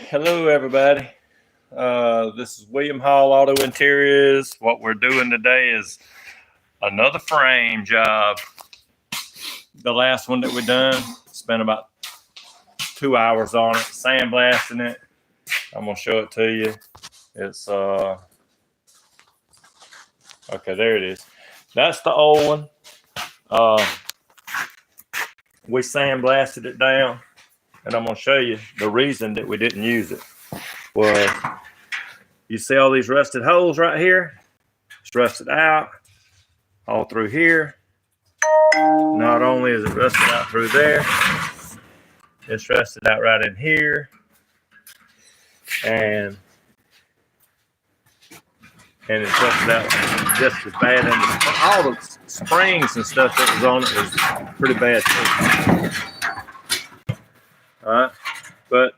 Hello everybody. This is William Hall Auto Interiors. What we're doing today is another frame job. The last one that we done, spent about 2 hours on it, sandblasting it. I'm gonna show it to you. It's okay, there it is. That's the old one. We sandblasted it down, and I'm gonna show you the reason that we didn't use it. Was you see all these rusted holes right here? It's rusted out all through here. Not only is it rusted out through there, it's rusted out right in here, and it's rusted out just as bad. And all the springs and stuff that was on it was pretty bad too. All right, but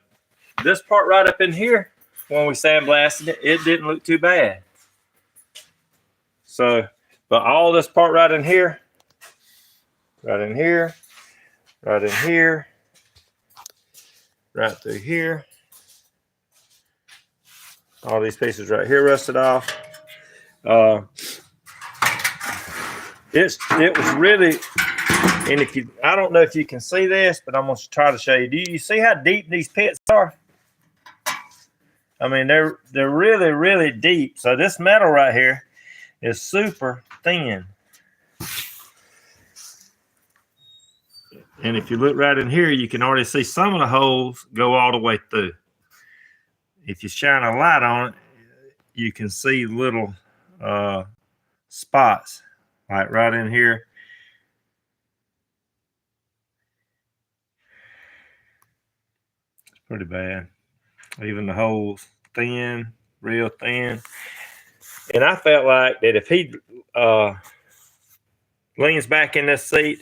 this part right up in here, when we sandblasted it, it didn't look too bad. So, but all this part right in here, right in here, right in here, right through here, all these pieces right here rusted off. It was really, and I don't know if you can see this, but I'm going to try to show you. Do you see how deep these pits are? I mean, they're really, really deep. So this metal right here is super thin. And if you look right in here, you can already see some of the holes go all the way through. If you shine a light on it, you can see little spots, like right in here. It's pretty bad. Even the holes thin, real thin. And I felt like that if he leans back in this seat,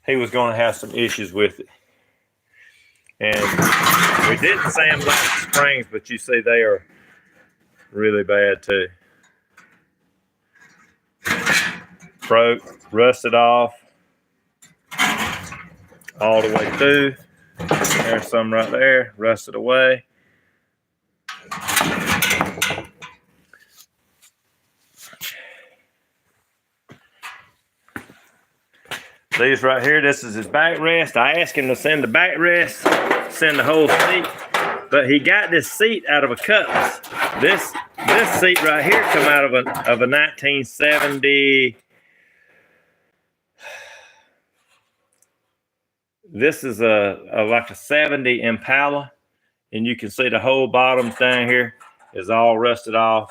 he was going to have some issues with it. And we didn't sandblast the springs, but you see they are really bad too. Broke, rusted off all the way through. There's some right there, rusted away. These right here, this is his backrest. I asked him to send the backrest, send the whole seat, but he got this seat out of a Cutlass. This seat right here come out of a 1970. This is like a 70 Impala, and you can see the whole bottoms down here is all rusted off.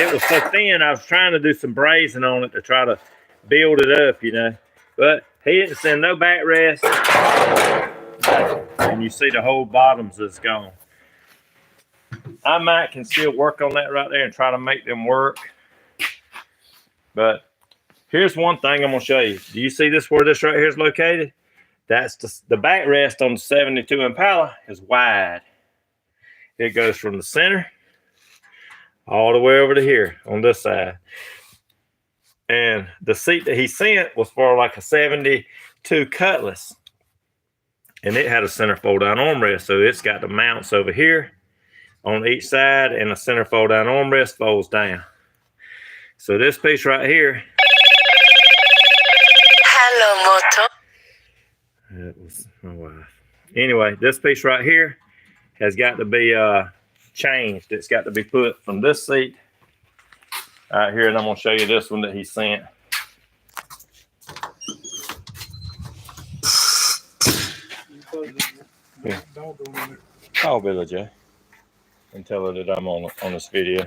It was so thin, I was trying to do some brazing on it to try to build it up, you know. But he didn't send no backrest, and you see the whole bottoms is gone. I might can still work on that right there and try to make them work. But here's one thing I'm going to show you. Do you see this where this right here is located? That's the backrest on the 72 Impala is wide. It goes from the center all the way over to here on this side. And the seat that he sent was for like a 72 Cutlass. And it had a center fold down armrest. So it's got the mounts over here on each side, and a center fold down armrest folds down. So this piece right here. Hello, Moto. That was my wife. Anyway, this piece right here has got to be changed. It's got to be put from this seat out here, and I'm going to show you this one that he sent. Yeah. Call Billy J and tell her that I'm on this video.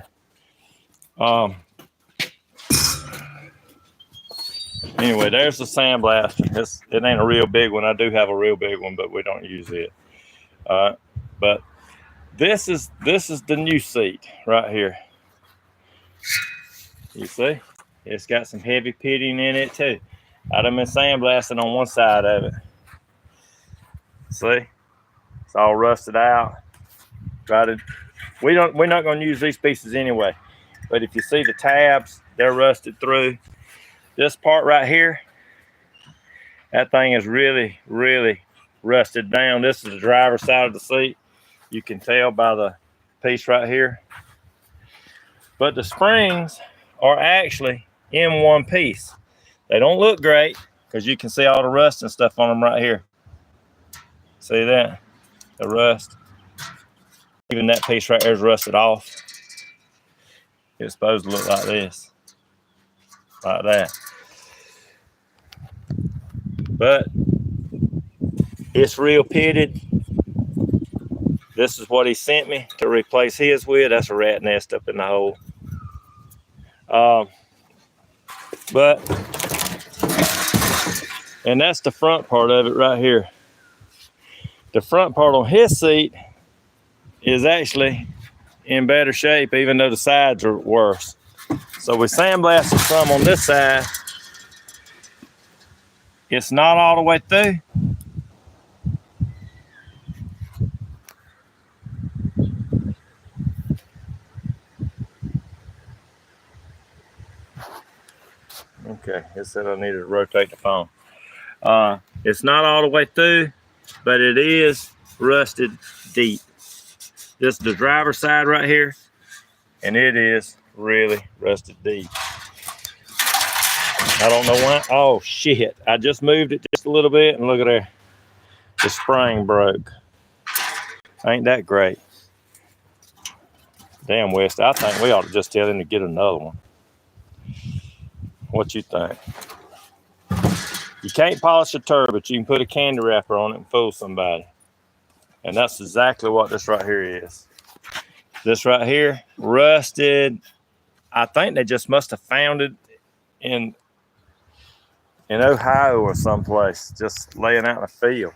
Anyway, there's the sandblaster. It ain't a real big one. I do have a real big one, but we don't use it. But this is the new seat right here. You see, it's got some heavy pitting in it too. I'd have been sandblasting on one side of it. See, it's all rusted out. We're not going to use these pieces anyway. But if you see the tabs, they're rusted through. This part right here That thing is really, really rusted down. This is the driver's side of the seat. You can tell by the piece right here. But the springs are actually in one piece. They don't look great because you can see all the rust and stuff on them right here. See that? The rust. Even that piece right there is rusted off. It's supposed to look like this. Like that. But it's real pitted. This is what he sent me to replace his with. That's a rat nest up in the hole. And that's the front part of it right here. The front part on his seat is actually in better shape, even though the sides are worse. So we sandblasted some on this side. It's not all the way through. Okay, it said I needed to rotate the phone. It's not all the way through, but it is rusted deep. This is the driver's side right here, and it is really rusted deep. I don't know why. Oh shit, I just moved it just a little bit, and look at there. The spring broke. Ain't that great? Damn, West, I think we ought to just tell him to get another one. What you think? You can't polish a turd, but you can put a candy wrapper on it and fool somebody. And that's exactly what this right here is. This right here, rusted. I think they just must have found it in Ohio or someplace, just laying out in the field.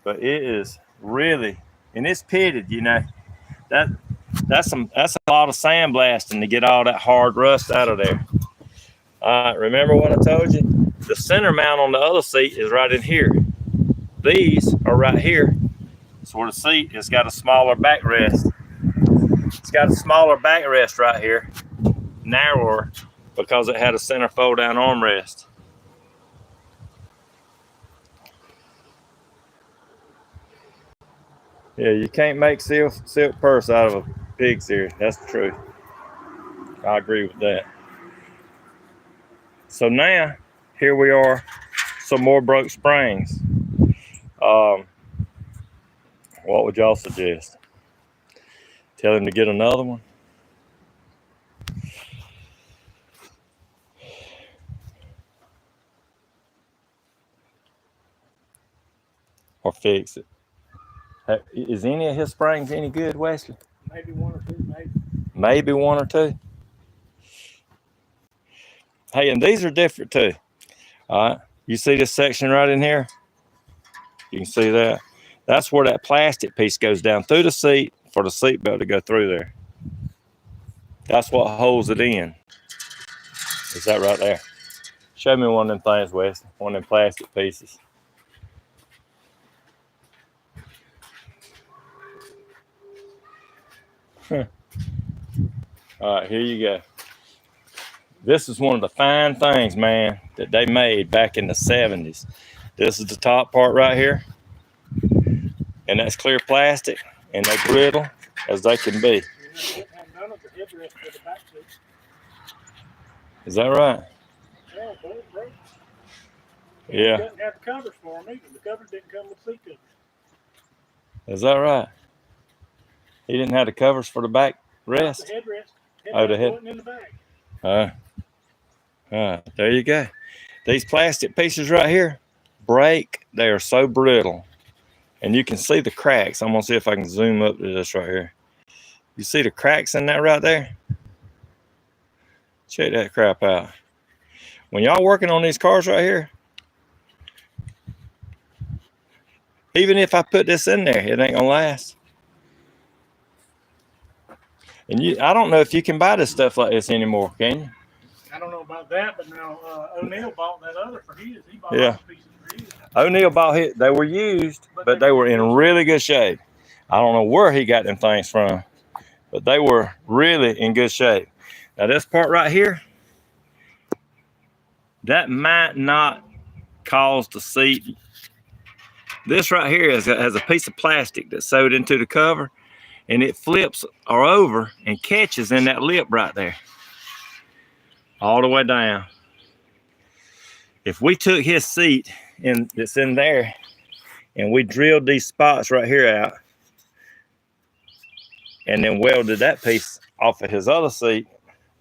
But it is really, and it's pitted, you know. That's a lot of sandblasting to get all that hard rust out of there. Remember what I told you? The center mount on the other seat is right in here. These are right here. So where the seat has got a smaller backrest. It's got a smaller backrest right here, narrower, because it had a center fold down armrest. Yeah, you can't make silk purse out of a pig's ear. That's the truth. I agree with that. So now, here we are, some more broke springs. What would y'all suggest? Tell him to get another one? Or fix it? Is any of his springs any good, Wesley? Maybe one or two, maybe. Maybe one or two. Hey, and these are different too. All right, you see this section right in here? You can see that. That's where that plastic piece goes down through the seat for the seat belt to go through there. That's what holds it in. Is that right there? Show me one of them things, Wesley. One of them plastic pieces. All right, here you go. This is one of the fine things, man, that they made back in the 70s. This is the top part right here. And that's clear plastic, and they're brittle as they can be. Is that right? Yeah. Doesn't have the covers for them either. The covers didn't come with seat covers. Is that right? He didn't have the covers for the back rest? The headrest. Oh, the head. Wasn't in the back. There you go. These plastic pieces right here break. They are so brittle. And you can see the cracks. I'm going to see if I can zoom up to this right here. You see the cracks in that right there? Check that crap out. When y'all working on these cars right here, even if I put this in there, it ain't going to last. And I don't know if you can buy this stuff like this anymore, can you? I don't know about that, but now O'Neal bought that other for his. He bought Yeah. pieces for his. O'Neal bought his. They were used, but they were in really good shape. I don't know where he got them things from, but they were really in good shape. Now this part right here, that might not cause the seat. This right here has a piece of plastic that's sewed into the cover, and it flips or over and catches in that lip right there, all the way down. If we took his seat that's in there and we drilled these spots right here out and then welded that piece off of his other seat,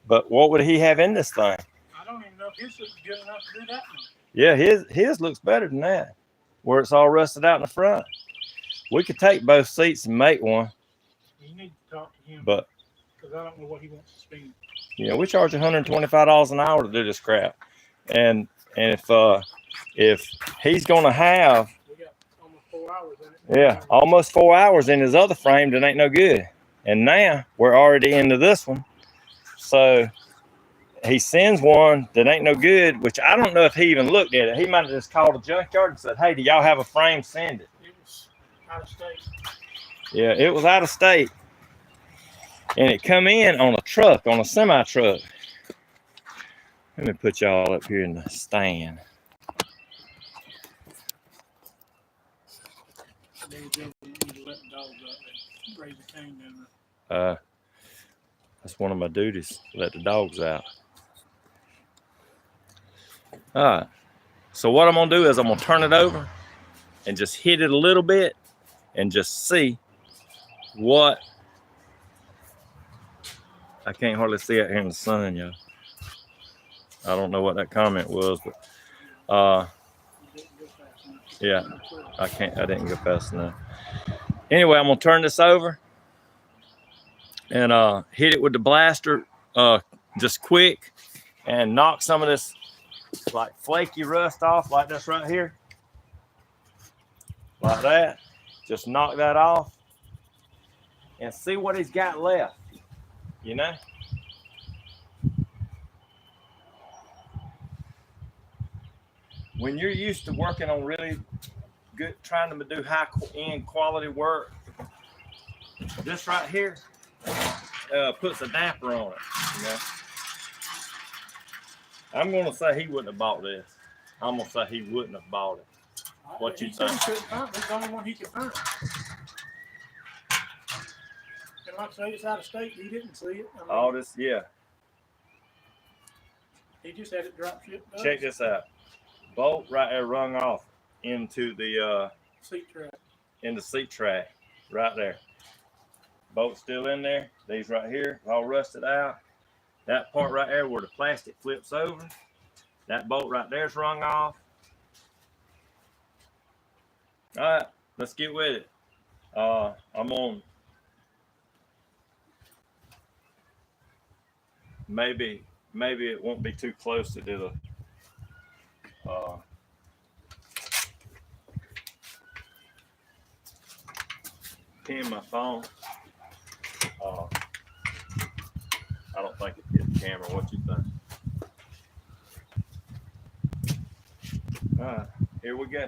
but what would he have in this thing? I don't even know if his is good enough to do that much. Yeah, his looks better than that, where it's all rusted out in the front. We could take both seats and make one. You need to talk to him, but because I don't know what he wants to spend. Yeah, we charge $125 an hour to do this crap, and if he's gonna have, we got almost 4 hours in it. Yeah, almost 4 hours in his other frame that ain't no good, and now we're already into this one, so he sends one that ain't no good, which I don't know if he even looked at it. He might have just called a junkyard and said, "Hey, do y'all have a frame? Send it." It was out of state. Yeah, it was out of state, and it come in on a truck, on a semi truck. Let me put y'all up here in the stand. They were building, you let the dogs out there, raise a cane down there. That's one of my duties, let the dogs out. All right, so what I'm gonna do is I'm gonna turn it over and just hit it a little bit and just see what, I can't hardly see it here in the sun, y'all. I don't know what that comment was, but yeah, I didn't go fast enough. Anyway, I'm gonna turn this over and hit it with the blaster just quick and knock some of this like flaky rust off, like this right here, like that. Just knock that off and see what he's got left, you know. When you're used to working on really good, trying to do high-end quality work, this right here puts a damper on it, you know. I'm going to say he wouldn't have bought this. I'm going to say he wouldn't have bought it. What you think? He's the only one he could find. And like I say, it's out of state. He didn't see it. I mean, All this, yeah. He just had it drop shipped. Check this out. Bolt right there rung off into the seat track. In the seat track, right there. Bolt still in there. These right here, all rusted out. That part right there where the plastic flips over, that bolt right there's rung off. All right, let's get with it. I'm on. Maybe it won't be too close to do the. Pin my phone. I don't think it hit the camera. What you think? All right, here we go.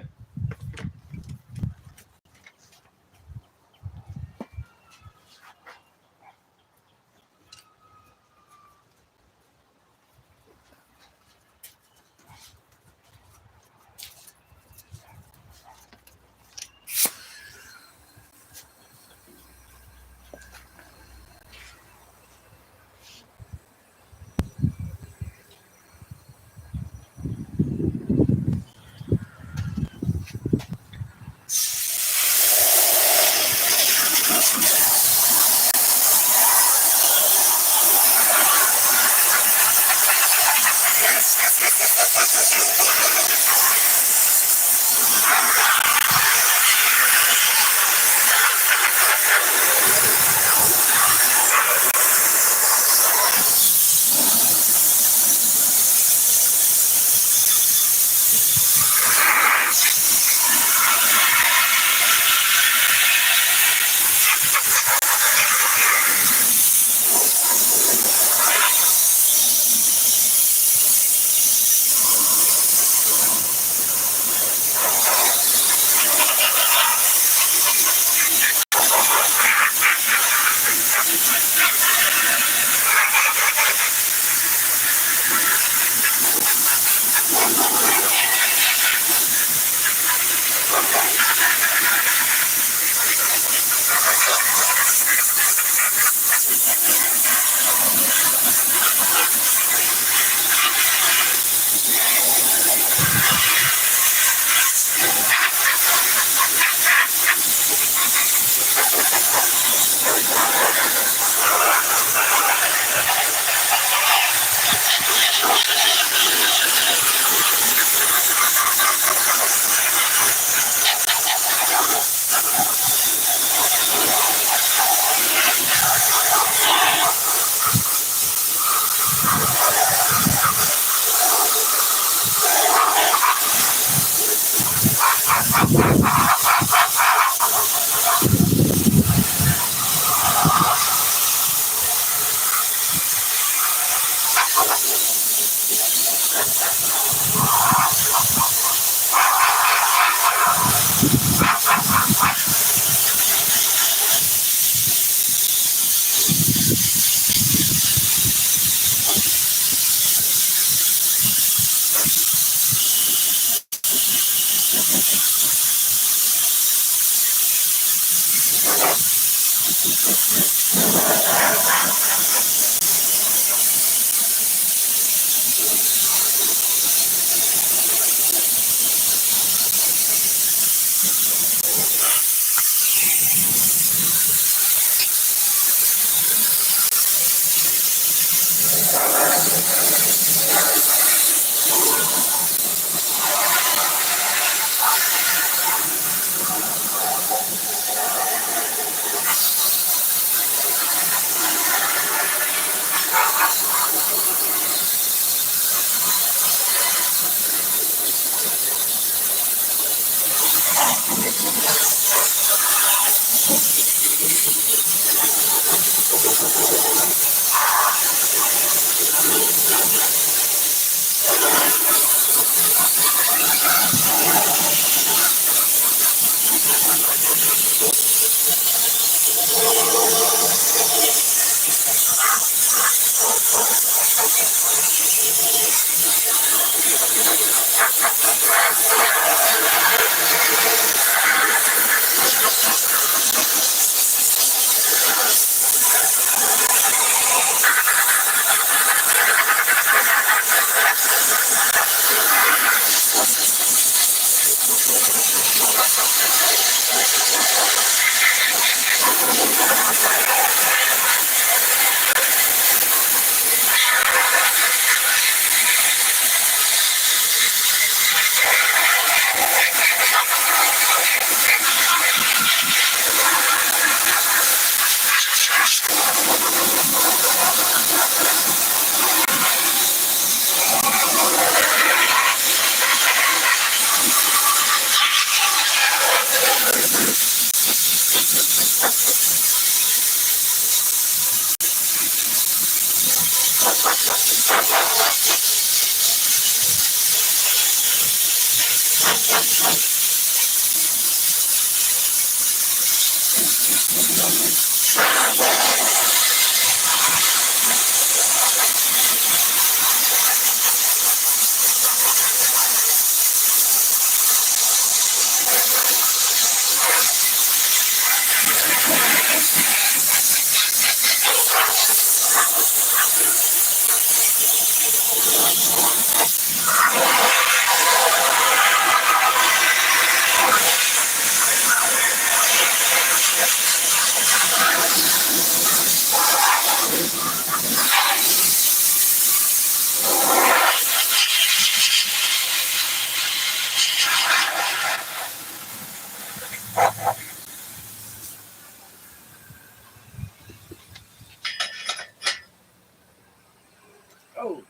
Oh,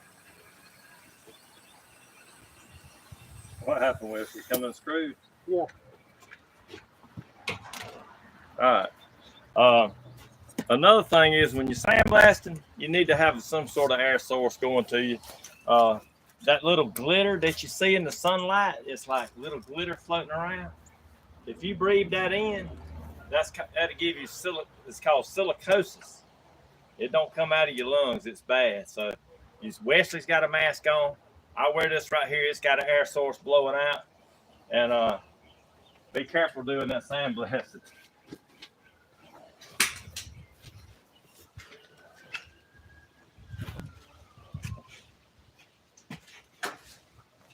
what happened with it? Come unscrewed? Yeah. All right. Another thing is when you're sandblasting, you need to have some sort of air source going to you. That little glitter that you see in the sunlight, it's like little glitter floating around. If you breathe that in, that'll give you it's called silicosis. It don't come out of your lungs. It's bad. So Wesley's got a mask on. I wear this right here. It's got an air source blowing out. And be careful doing that sandblasting.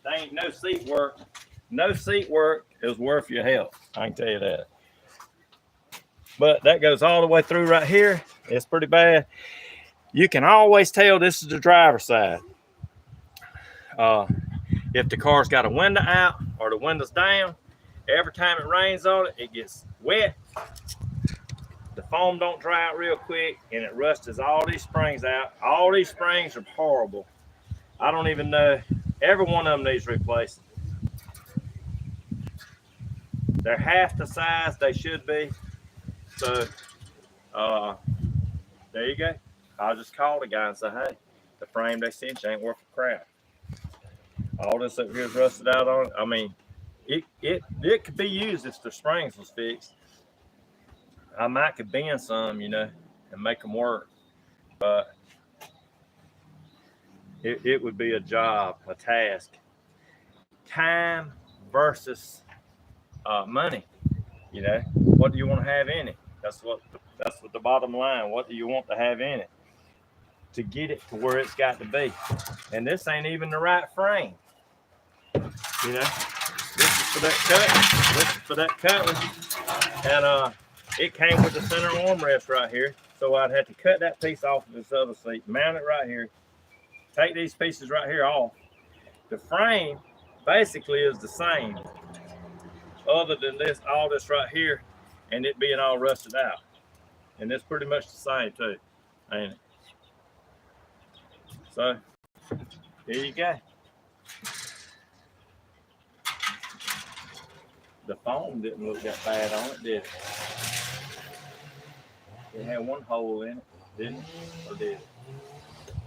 There ain't no seat work. No seat work is worth your health. I can tell you that. But that goes all the way through right here. It's pretty bad. You can always tell this is the driver's side. If the car's got a window out or the window's down, every time it rains on it, it gets wet. The foam don't dry out real quick, and it rusts all these springs out. All these springs are horrible. I don't even know. Every one of them needs replacing. They're half the size they should be. So, there you go. I'll just call the guy and say, hey, the frame they sent you ain't worth a crap. All this up here is rusted out on it. I mean, it could be used if the springs was fixed. I might could bend some, you know, and make them work. But it would be a job, a task. Time versus money. You know, what do you want to have in it? That's what the bottom line. What do you want to have in it to get it to where it's got to be? And this ain't even the right frame. You know, this is for that cut. This is for that cutting. And it came with the center armrest right here. So I'd have to cut that piece off of this other seat, mount it right here, take these pieces right here off. The frame basically is the same, other than this, all this right here, and it being all rusted out. And it's pretty much the same too, ain't it? So here you go. The foam didn't look that bad on it, did it? It had one hole in it, didn't it? Or did it?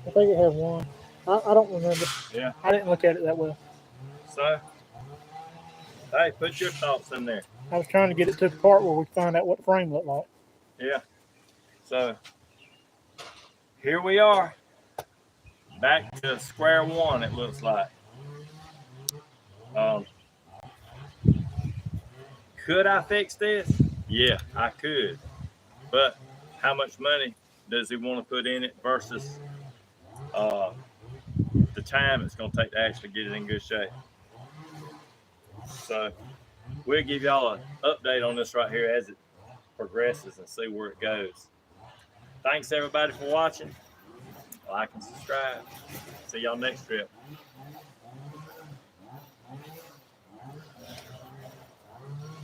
I think it had one. I don't remember. Yeah. I didn't look at it that well. So, hey, put your thoughts in there. I was trying to get it to the part where we find out what the frame looked like. Yeah. So, here we are. Back to square one, it looks like. Could I fix this? Yeah, I could. But how much money does he want to put in it versus the time it's going to take to actually get it in good shape? So we'll give y'all an update on this right here as it progresses and see where it goes. Thanks everybody for watching. Like and subscribe. See y'all next trip.